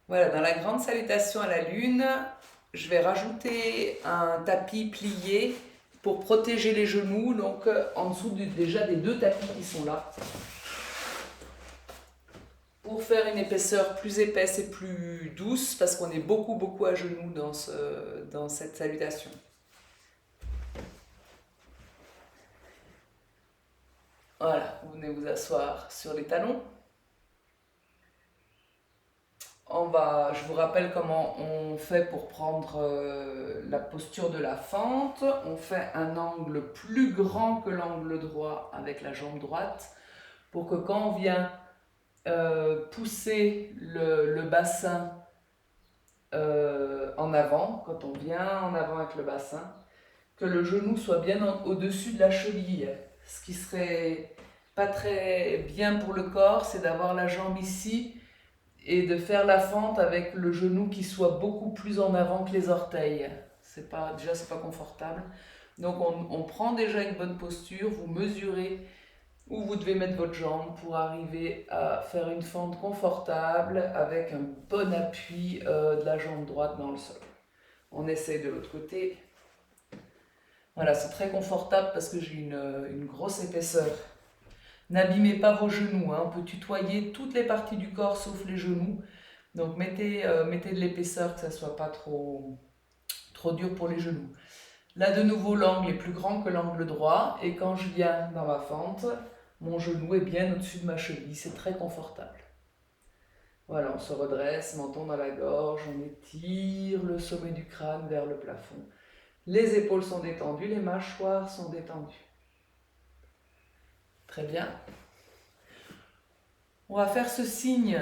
Voilà, dans la grande salutation à la lune, je vais rajouter un tapis plié pour protéger les genoux, donc en dessous déjà des deux tapis qui sont là, pour faire une épaisseur plus épaisse et plus douce, parce qu'on est beaucoup à genoux dans cette salutation. Voilà, vous venez vous asseoir sur les talons. Je vous rappelle comment on fait pour prendre la posture de la fente. On fait un angle plus grand que l'angle droit avec la jambe droite pour que quand on vient pousser le bassin en avant, quand on vient en avant avec le bassin, que le genou soit bien au-dessus de la cheville. Ce qui serait pas très bien pour le corps, c'est d'avoir la jambe ici et de faire la fente avec le genou qui soit beaucoup plus en avant que les orteils. Déjà, c'est pas confortable. Donc, on prend déjà une bonne posture, vous mesurez où vous devez mettre votre jambe pour arriver à faire une fente confortable avec un bon appui de la jambe droite dans le sol. On essaie de l'autre côté. Voilà, c'est très confortable parce que j'ai une grosse épaisseur. N'abîmez pas vos genoux, hein. On peut tutoyer toutes les parties du corps sauf les genoux. Donc mettez de l'épaisseur, que ça ne soit pas trop dur pour les genoux. Là de nouveau l'angle est plus grand que l'angle droit et quand je viens dans ma fente, mon genou est bien au-dessus de ma cheville, c'est très confortable. Voilà, on se redresse, menton dans la gorge, on étire le sommet du crâne vers le plafond. Les épaules sont détendues, les mâchoires sont détendues. Très bien. On va faire ce signe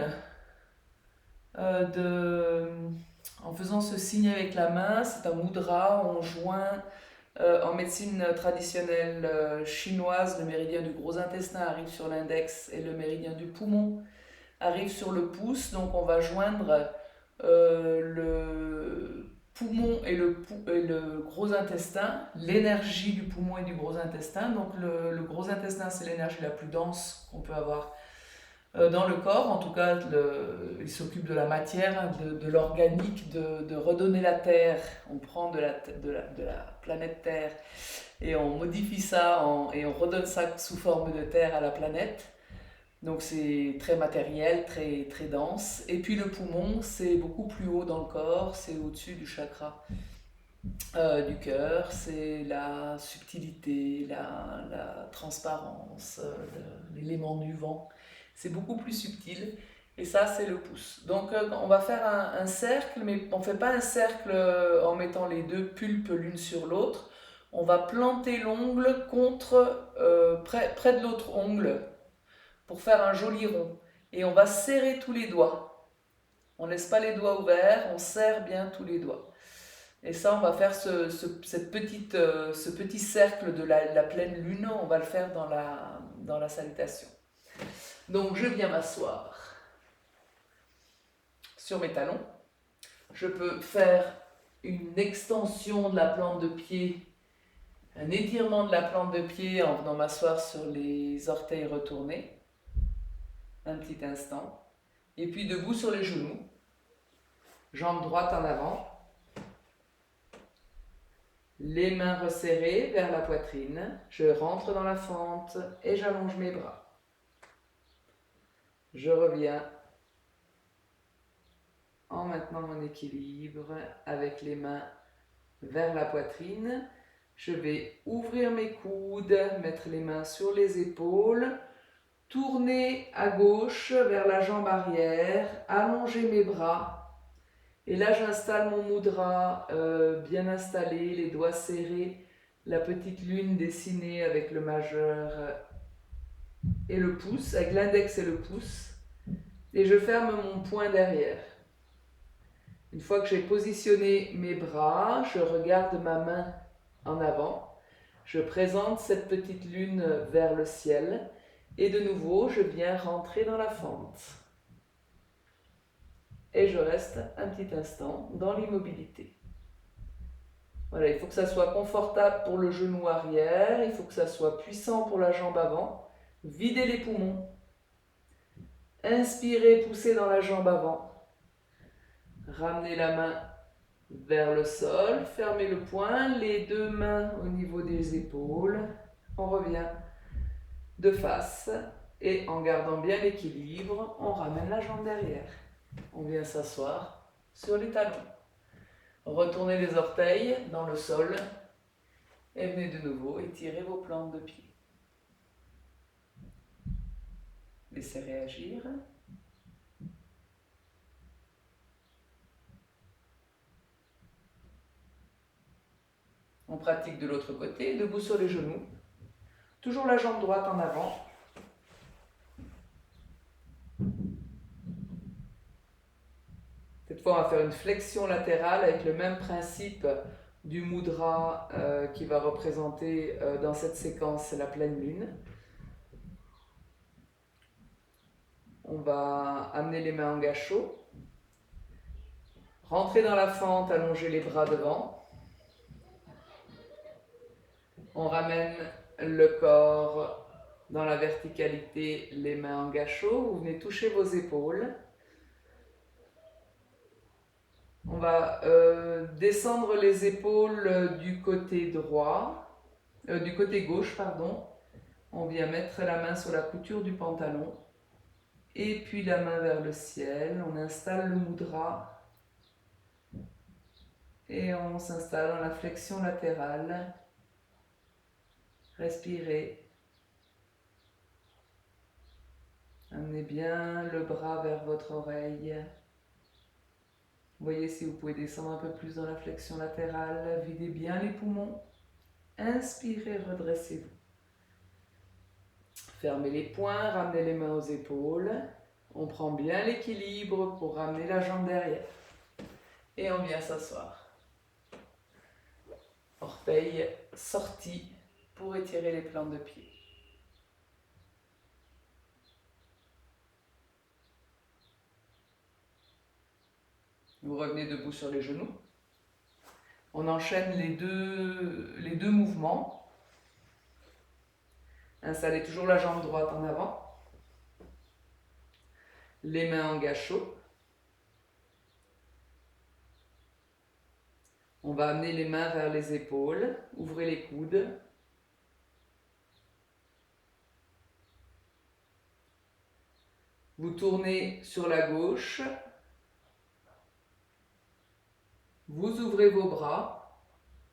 en faisant ce signe avec la main, c'est un mudra, on joint en médecine traditionnelle chinoise, le méridien du gros intestin arrive sur l'index et le méridien du poumon arrive sur le pouce, donc on va joindre le poumon et le gros intestin, l'énergie du poumon et du gros intestin, donc le gros intestin c'est l'énergie la plus dense qu'on peut avoir dans le corps, en tout cas, il s'occupe de la matière, hein, de l'organique, de redonner la Terre. On prend de la planète Terre et on modifie ça et on redonne ça sous forme de Terre à la planète. Donc c'est très matériel, très dense. Et puis le poumon, c'est beaucoup plus haut dans le corps, c'est au-dessus du chakra du cœur, c'est la subtilité, la transparence, l'élément du vent. C'est beaucoup plus subtil. Et ça, c'est le pouce. Donc, on va faire un cercle, mais on ne fait pas un cercle en mettant les deux pulpes l'une sur l'autre. On va planter l'ongle près de l'autre ongle pour faire un joli rond. Et on va serrer tous les doigts. On ne laisse pas les doigts ouverts, on serre bien tous les doigts. Et ça, on va faire ce petit cercle de la pleine lune, on va le faire dans la salutation. Donc, je viens m'asseoir sur mes talons. Je peux faire une extension de la plante de pied, un étirement de la plante de pied en venant m'asseoir sur les orteils retournés. Un petit instant. Et puis debout sur les genoux. Jambe droite en avant. Les mains resserrées vers la poitrine. Je rentre dans la fente et j'allonge mes bras. Je reviens en maintenant mon équilibre avec les mains vers la poitrine. Je vais ouvrir mes coudes, mettre les mains sur les épaules, tourner à gauche vers la jambe arrière, allonger mes bras. Et là, j'installe mon mudra bien installé, les doigts serrés, la petite lune dessinée avec le majeur et le pouce, avec l'index et le pouce. Et je ferme mon poing derrière. Une fois que j'ai positionné mes bras, je regarde ma main en avant. Je présente cette petite lune vers le ciel. Et de nouveau, je viens rentrer dans la fente. Et je reste un petit instant dans l'immobilité. Voilà, il faut que ça soit confortable pour le genou arrière, il faut que ça soit puissant pour la jambe avant. Videz les poumons. Inspirez, poussez dans la jambe avant. Ramenez la main vers le sol, fermez le poing, les deux mains au niveau des épaules. On revient de face et en gardant bien l'équilibre, on ramène la jambe derrière. On vient s'asseoir sur les talons. Retournez les orteils dans le sol et venez de nouveau étirer vos plantes de pied. Laissez réagir. On pratique de l'autre côté, debout sur les genoux. Toujours la jambe droite en avant. Cette fois, on va faire une flexion latérale avec le même principe du mudra qui va représenter dans cette séquence la pleine lune. On va amener les mains en gâchot. Rentrer dans la fente, allonger les bras devant. On ramène le corps dans la verticalité, les mains en gâchot. Vous venez toucher vos épaules. On va descendre les épaules du côté droit, du côté gauche, pardon. On vient mettre la main sur la couture du pantalon et puis la main vers le ciel. On installe le mudra et on s'installe dans la flexion latérale. Respirez. Amenez bien le bras vers votre oreille. Voyez si vous pouvez descendre un peu plus dans la flexion latérale. Videz bien les poumons. Inspirez, redressez-vous. Fermez les poings, ramenez les mains aux épaules. On prend bien l'équilibre pour ramener la jambe derrière. Et on vient s'asseoir. Orteils sortis pour étirer les plantes de pied. Vous revenez debout sur les genoux. On enchaîne les deux mouvements. Installez toujours la jambe droite en avant. Les mains en gâchot. On va amener les mains vers les épaules. Ouvrez les coudes. Vous tournez sur la gauche. Vous ouvrez vos bras.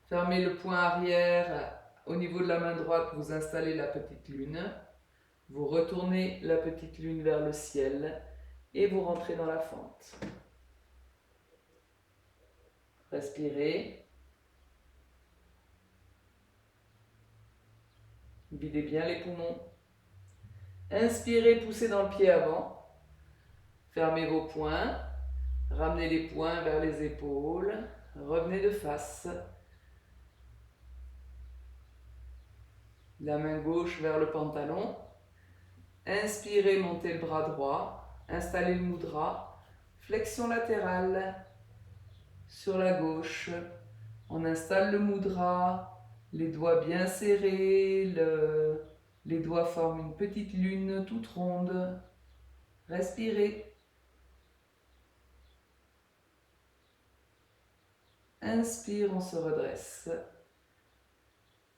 Fermez le poing arrière. Au niveau de la main droite, vous installez la petite lune. Vous retournez la petite lune vers le ciel et vous rentrez dans la fente. Respirez. Videz bien les poumons. Inspirez, poussez dans le pied avant. Fermez vos poings. Ramenez les poings vers les épaules. Revenez de face. La main gauche vers le pantalon. Inspirez, montez le bras droit. Installez le mudra. Flexion latérale sur la gauche. On installe le mudra. Les doigts bien serrés. Les doigts forment une petite lune toute ronde. Respirez. Inspire, on se redresse.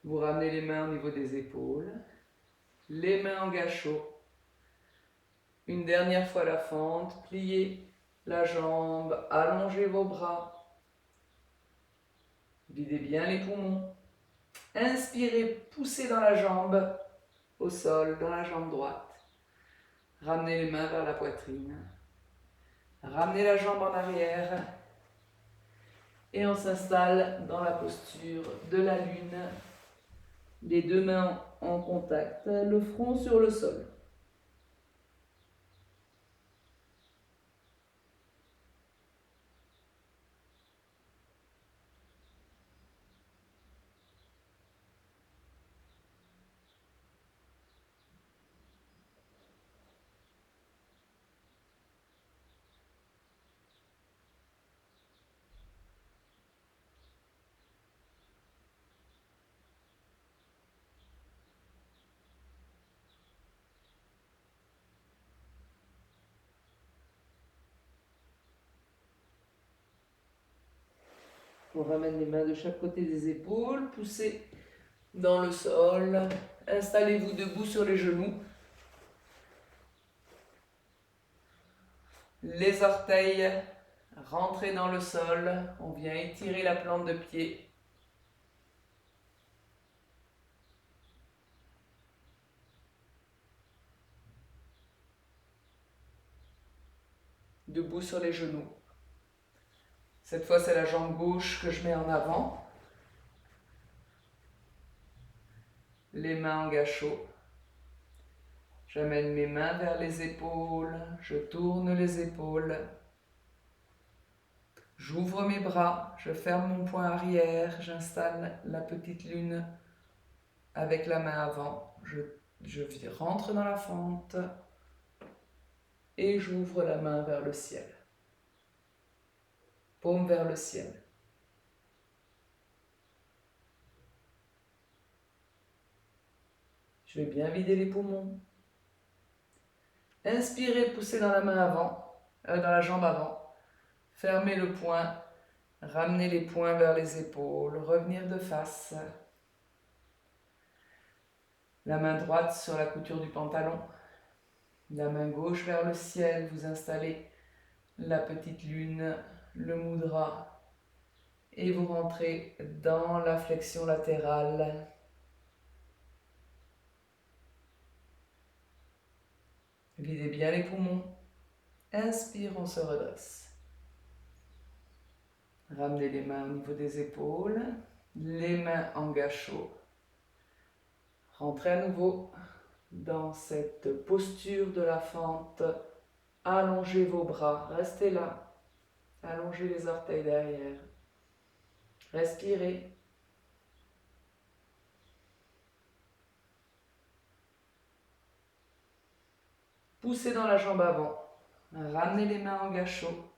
Vous ramenez les mains au niveau des épaules. Les mains en gâchot. Une dernière fois la fente. Pliez la jambe. Allongez vos bras. Videz bien les poumons. Inspirez, poussez dans la jambe au sol, dans la jambe droite. Ramenez les mains vers la poitrine. Ramenez la jambe en arrière. Et on s'installe dans la posture de la lune. Les deux mains en contact, le front sur le sol. On ramène les mains de chaque côté des épaules, poussez dans le sol, installez-vous debout sur les genoux. Les orteils rentrez dans le sol, on vient étirer la plante de pied. Debout sur les genoux. Cette fois, c'est la jambe gauche que je mets en avant. Les mains en gâchot. J'amène mes mains vers les épaules, je tourne les épaules. J'ouvre mes bras, je ferme mon poing arrière, j'installe la petite lune avec la main avant. Je rentre dans la fente et j'ouvre la main vers le ciel. Paume vers le ciel. Je vais bien vider les poumons. Inspirez, poussez dans la main avant, dans la jambe avant. Fermez le poing, ramenez les poings vers les épaules, revenir de face. La main droite sur la couture du pantalon. La main gauche vers le ciel, vous installez la petite lune, le mudra, et vous rentrez dans la flexion latérale. Videz bien les poumons. Inspire, on se redresse. Ramenez les mains au niveau des épaules, les mains en gâchot. Rentrez à nouveau dans cette posture de la fente. Allongez vos bras, restez là. Allongez les orteils derrière. Respirez. Poussez dans la jambe avant. Ramenez les mains en gâchot.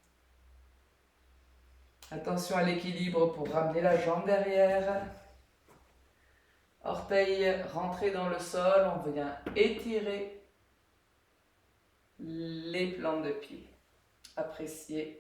Attention à l'équilibre pour ramener la jambe derrière. Orteils rentrés dans le sol. On vient étirer les plantes de pied. Appréciez.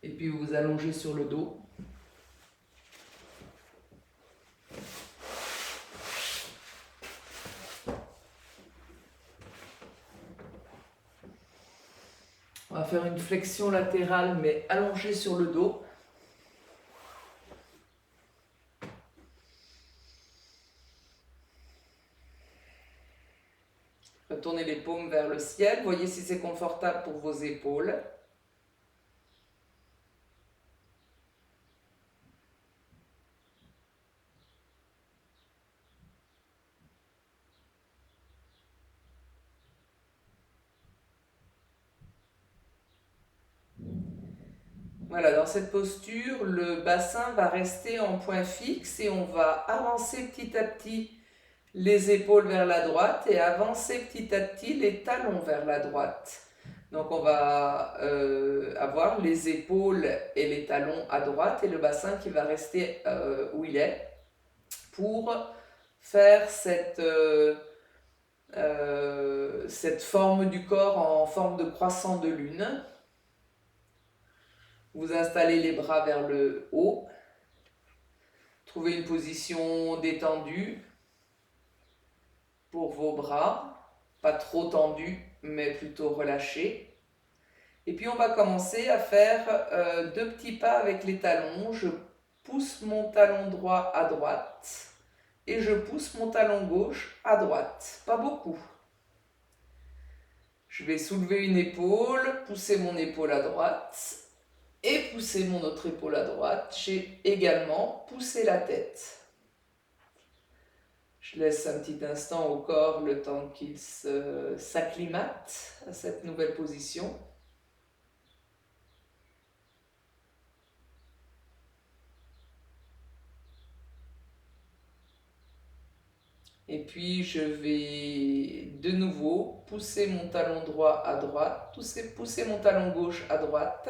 Et puis vous vous allongez sur le dos. On va faire une flexion latérale mais allongée sur le dos. Retournez les paumes vers le ciel. Voyez si c'est confortable pour vos épaules. Voilà, dans cette posture, le bassin va rester en point fixe et on va avancer petit à petit les épaules vers la droite et avancer petit à petit les talons vers la droite. Donc on va avoir les épaules et les talons à droite et le bassin qui va rester où il est pour faire cette forme du corps en forme de croissant de lune. Vous installez les bras vers le haut. Trouvez une position détendue pour vos bras. Pas trop tendus, mais plutôt relâchés. Et puis on va commencer à faire 2 petits pas avec les talons. Je pousse mon talon droit à droite et je pousse mon talon gauche à droite. Pas beaucoup. Je vais soulever une épaule, pousser mon épaule à droite et pousser mon autre épaule à droite. J'ai également poussé la tête. Je laisse un petit instant au corps le temps qu'il s'acclimate à cette nouvelle position. Et puis je vais de nouveau pousser mon talon droit à droite, pousser mon talon gauche à droite,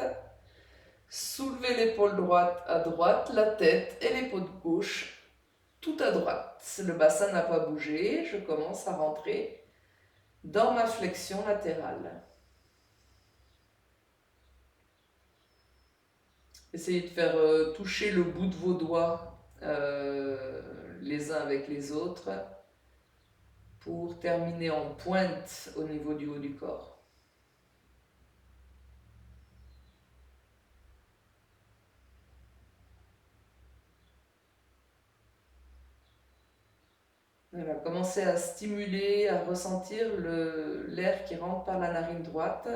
soulever l'épaule droite à droite, la tête et l'épaule gauche tout à droite. Le bassin n'a pas bougé, je commence à rentrer dans ma flexion latérale. Essayez de faire toucher le bout de vos doigts les uns avec les autres pour terminer en pointe au niveau du haut du corps. Voilà, commencez à stimuler, à ressentir l'air qui rentre par la narine droite.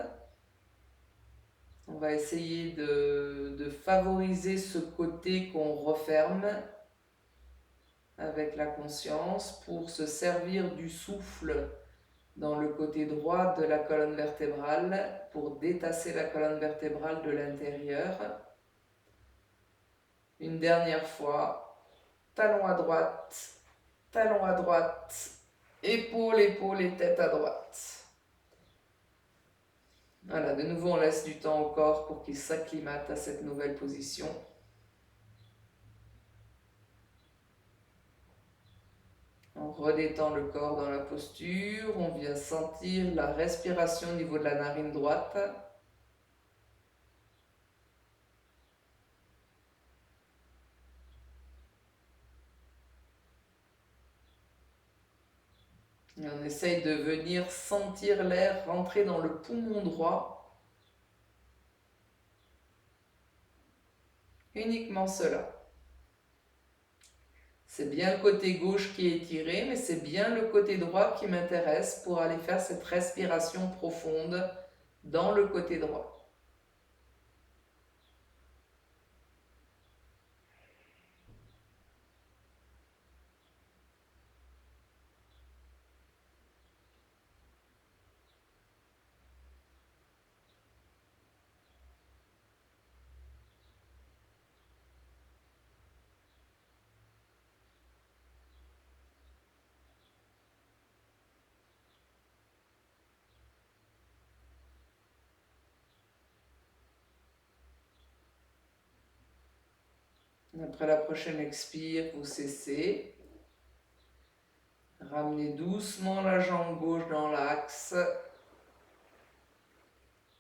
On va essayer de favoriser ce côté qu'on referme avec la conscience pour se servir du souffle dans le côté droit de la colonne vertébrale pour détasser la colonne vertébrale de l'intérieur. Une dernière fois, talon à droite, épaule, épaule et tête à droite. Voilà, de nouveau on laisse du temps au corps pour qu'il s'acclimate à cette nouvelle position. On redétend le corps dans la posture, on vient sentir la respiration au niveau de la narine droite. Et on essaye de venir sentir l'air rentrer dans le poumon droit. Uniquement cela. C'est bien le côté gauche qui est étiré, mais c'est bien le côté droit qui m'intéresse pour aller faire cette respiration profonde dans le côté droit. Après la prochaine expire, vous cessez. Ramenez doucement la jambe gauche dans l'axe.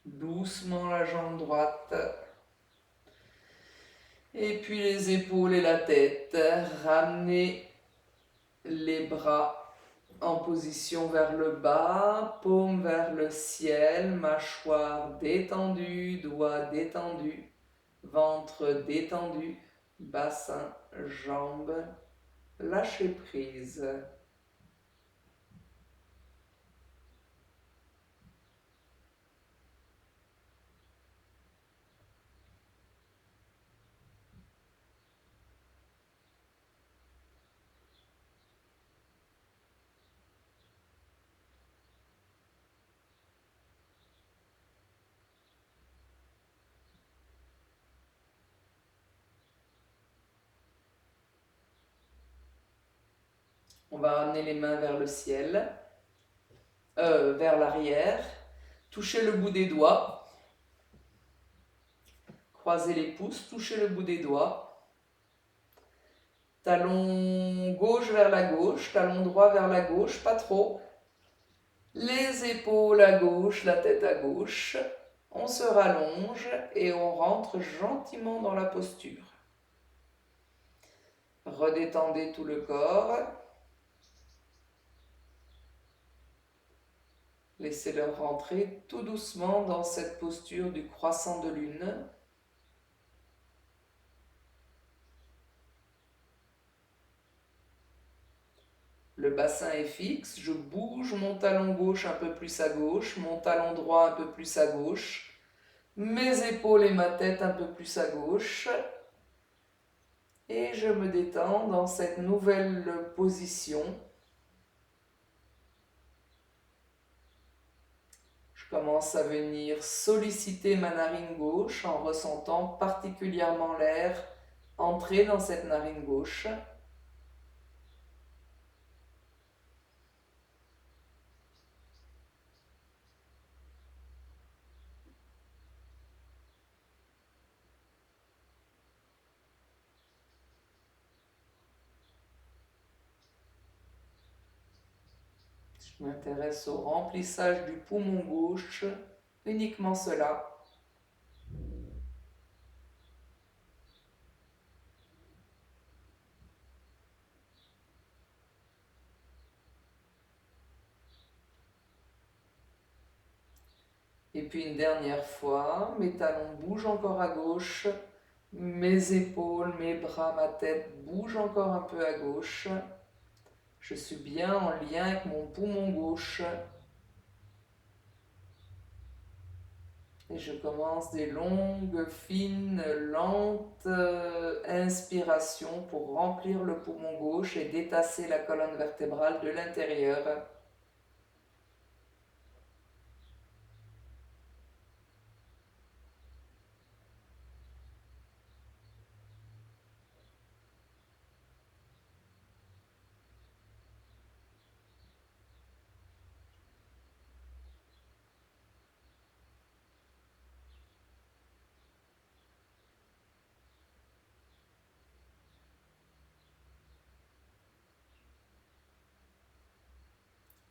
Doucement la jambe droite. Et puis les épaules et la tête. Ramenez les bras en position vers le bas, paume vers le ciel, mâchoire détendue, doigts détendus, ventre détendu, bassin, jambes, lâchez prise. On va ramener les mains vers le ciel, vers l'arrière, toucher le bout des doigts, croiser les pouces, toucher le bout des doigts, talon gauche vers la gauche, talon droit vers la gauche, pas trop, les épaules à gauche, la tête à gauche, on se rallonge et on rentre gentiment dans la posture. Redétendez tout le corps. Laissez-le rentrer tout doucement dans cette posture du croissant de lune. Le bassin est fixe, je bouge mon talon gauche un peu plus à gauche, mon talon droit un peu plus à gauche, mes épaules et ma tête un peu plus à gauche. Et je me détends dans cette nouvelle position. Je commence à venir solliciter ma narine gauche en ressentant particulièrement l'air entrer dans cette narine gauche. Je m'intéresse au remplissage du poumon gauche, uniquement cela. Et puis une dernière fois, mes talons bougent encore à gauche, mes épaules, mes bras, ma tête bougent encore un peu à gauche. Je suis bien en lien avec mon poumon gauche. Et je commence des longues, fines, lentes inspirations pour remplir le poumon gauche et détasser la colonne vertébrale de l'intérieur.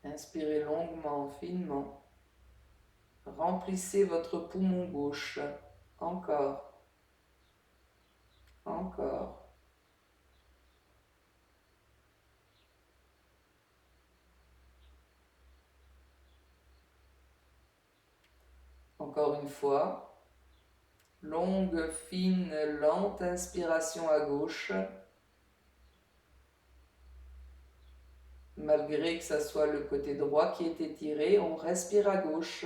Inspirez longuement, finement. Remplissez votre poumon gauche. Encore. Encore. Encore une fois. Longue, fine, lente inspiration à gauche. Malgré que ce soit le côté droit qui est étiré, on respire à gauche.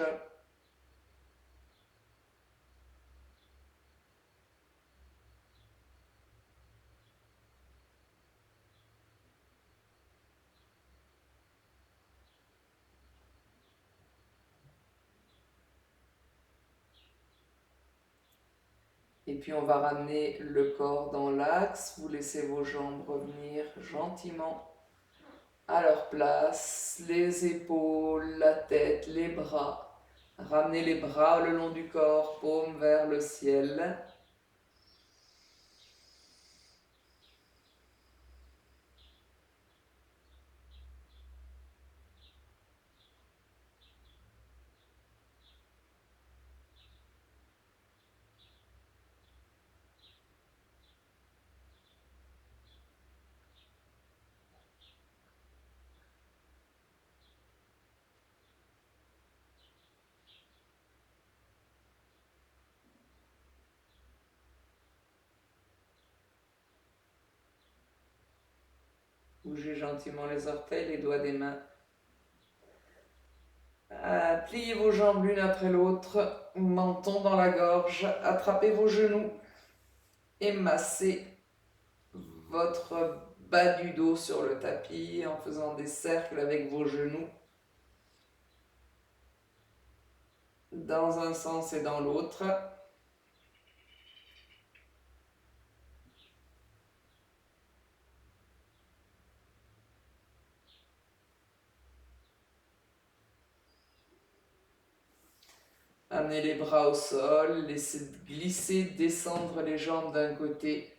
Et puis on va ramener le corps dans l'axe. Vous laissez vos jambes revenir gentiment à leur place. Les épaules, la tête, les bras. Ramenez les bras le long du corps, paume vers le ciel. Bougez gentiment les orteils, les doigts des mains. Pliez vos jambes l'une après l'autre, menton dans la gorge, attrapez vos genoux et massez votre bas du dos sur le tapis en faisant des cercles avec vos genoux dans un sens et dans l'autre. Amenez les bras au sol, laissez glisser, descendre les jambes d'un côté.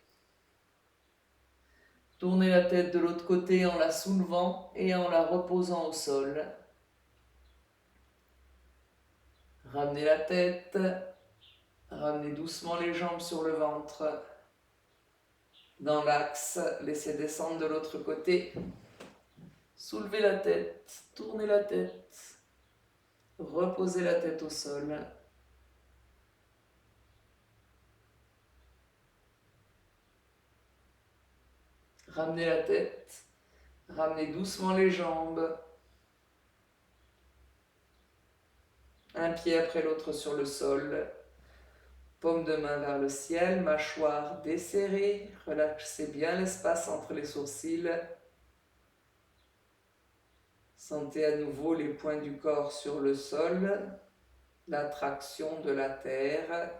Tournez la tête de l'autre côté en la soulevant et en la reposant au sol. Ramenez la tête, ramenez doucement les jambes sur le ventre. Dans l'axe, laissez descendre de l'autre côté. Soulevez la tête, tournez la tête, reposez la tête au sol. Ramenez la tête, ramenez doucement les jambes. Un pied après l'autre sur le sol. Paume de main vers le ciel, mâchoire desserrée. Relâchez bien l'espace entre les sourcils. Sentez à nouveau les points du corps sur le sol, l'attraction de la terre.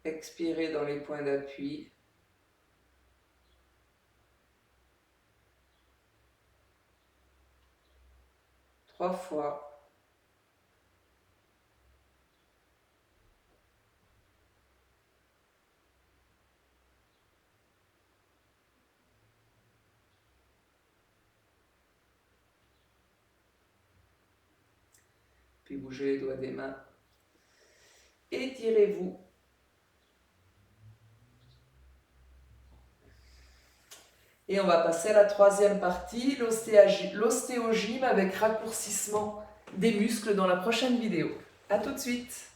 Expirez dans les points d'appui. 3 fois. Puis bougez les doigts des mains. Étirez-vous. Et on va passer à la troisième partie, l'ostéogyme avec raccourcissement des muscles dans la prochaine vidéo. À tout de suite!